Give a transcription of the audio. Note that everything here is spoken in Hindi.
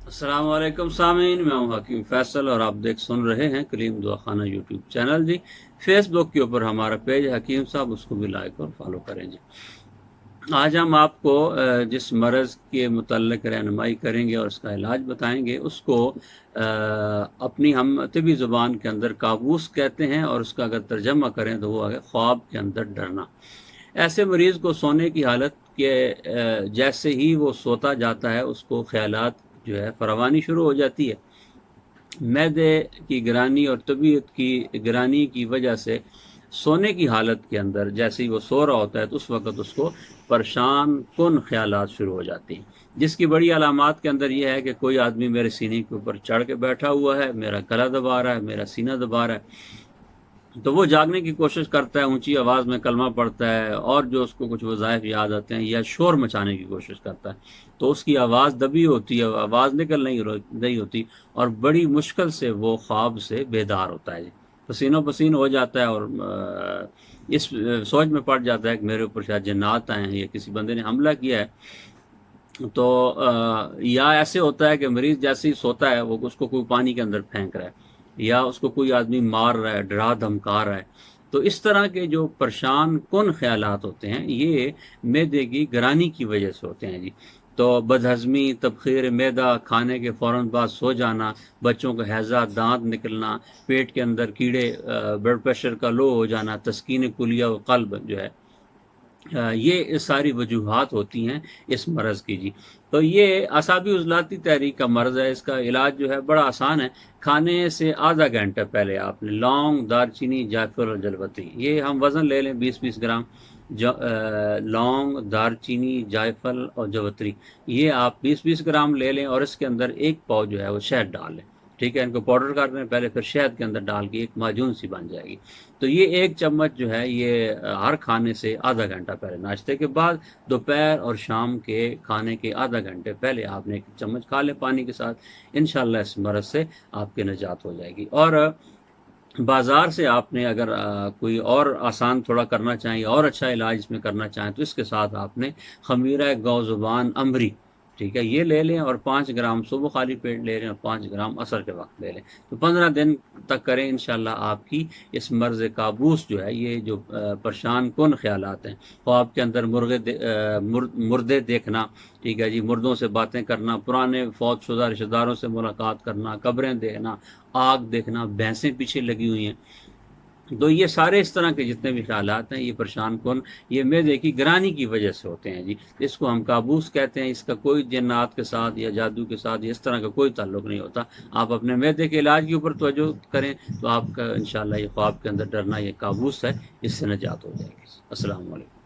अस्सलाम वालेकुम सामीन, मैं हूं हकीम फैसल और आप सुन रहे हैं कलीम दुआ खाना यूट्यूब चैनल जी। फेसबुक के ऊपर हमारा पेज है हकीम साहब, उसको भी लाइक और फॉलो करें जी। आज हम आपको जिस मरज़ के मुतल्लिक रहनुमाई करेंगे और उसका इलाज बताएंगे उसको अपनी हम तिबी ज़ुबान के अंदर काबूस कहते हैं, और उसका अगर तर्जमा करें तो वो है ख्वाब के अंदर डरना। ऐसे मरीज़ को सोने की हालत के जैसे ही वो सोता जाता है उसको ख्यालात जो है फरावानी शुरू हो जाती है। मैदे की गिरानी और तबीयत की गिरानी की वजह से सोने की हालत के अंदर जैसे ही वो सो रहा होता है तो उस वक़्त उसको परेशान कुन ख़्यालात शुरू हो जाती हैं, जिसकी बड़ी अलामात के अंदर ये है कि कोई आदमी मेरे सीने के ऊपर चढ़ के बैठा हुआ है, मेरा गला दबा रहा है, मेरा सीना दबा रहा है। तो वो जागने की कोशिश करता है, ऊंची आवाज़ में कलमा पढ़ता है, और जो उसको कुछ वज़ाइफ याद आते हैं या शोर मचाने की कोशिश करता है तो उसकी आवाज़ दबी होती है, आवाज़ निकल नहीं होती, और बड़ी मुश्किल से वो ख्वाब से बेदार होता है जी। पसीनो पसीन हो जाता है और इस सोच में पड़ जाता है कि मेरे ऊपर शायद जिन्नात आए हैं या किसी बंदे ने हमला किया है। तो या ऐसे होता है कि मरीज़ जैसे ही सोता है वो उसको कोई पानी के अंदर फेंक रहा है, या उसको कोई आदमी मार रहा है, डरा धमका रहा है। तो इस तरह के जो परेशान कुन ख़्यालात होते हैं ये मैदे की गिरानी की वजह से होते हैं जी। तो बदहज़मी, तबख़ीर मैदा, खाने के फ़ौरन बाद सो जाना, बच्चों का हैज़ा, दांत निकलना, पेट के अंदर कीड़े, ब्लड प्रेशर का लो हो जाना, तस्कीन कुलिया व क़ल्ब जो है, ये सारी वजूहात होती हैं इस मरज़ की जी। तो ये असाबी उज़लाती तहरीक का मर्ज़ है। इसका इलाज जो है बड़ा आसान है। खाने से आधा घंटा पहले आपने लौंग, दालचीनी, जायफल और जलपत्री, ये हम वज़न ले लें 20-20 ग्राम। लौंग, दालचीनी, जायफल और जवत्री, ये आप 20-20 ग्राम ले लें, और इसके अंदर एक पाव जो है वो शहद डाल लें। ठीक है, इनको पाउडर कर लें पहले, फिर शहद के अंदर डाल के एक माजून सी बन जाएगी। तो ये एक चम्मच जो है ये हर खाने से आधा घंटा पहले, नाश्ते के बाद, दोपहर और शाम के खाने के आधा घंटे पहले आपने एक चम्मच खा लें पानी के साथ। इंशाल्लाह इस मरज़ से आपकी निजात हो जाएगी। और बाज़ार से आपने अगर कोई और आसान थोड़ा करना चाहें और अच्छा इलाज इसमें करना चाहें तो इसके साथ आपने खमीरा गौज़ुबान अमरी, ठीक है, ये ले लें, और 5 ग्राम सुबह खाली पेट ले लें और 5 ग्राम असर के वक्त ले लें। तो 15 दिन तक करें, इंशाल्लाह आपकी इस मर्ज़ काबूस जो है, ये जो परेशान कुन ख़्यालात हैं, ख्वाब के अंदर मुर्दे देखना, ठीक है जी, मुर्दों से बातें करना, पुराने फौत शुदा रिश्तेदारों से मुलाकात करना, कब्रें देखना, आग देखना, भैंसें पीछे लगी हुई हैं। तो ये सारे इस तरह के जितने भी ख़्यालात हैं ये परेशान कुन, ये मैदे की गिरानी की वजह से होते हैं जी। इसको हम काबूस कहते हैं। इसका कोई जिन्नात के साथ या जादू के साथ या इस तरह का कोई ताल्लुक नहीं होता। आप अपने मैदे के इलाज के ऊपर तवज्जो करें तो आपका इंशाल्लाह ये ख्वाब के अंदर डरना, ये काबूस है, इससे निजात हो जाएगी। अस्सलाम वालेकुम।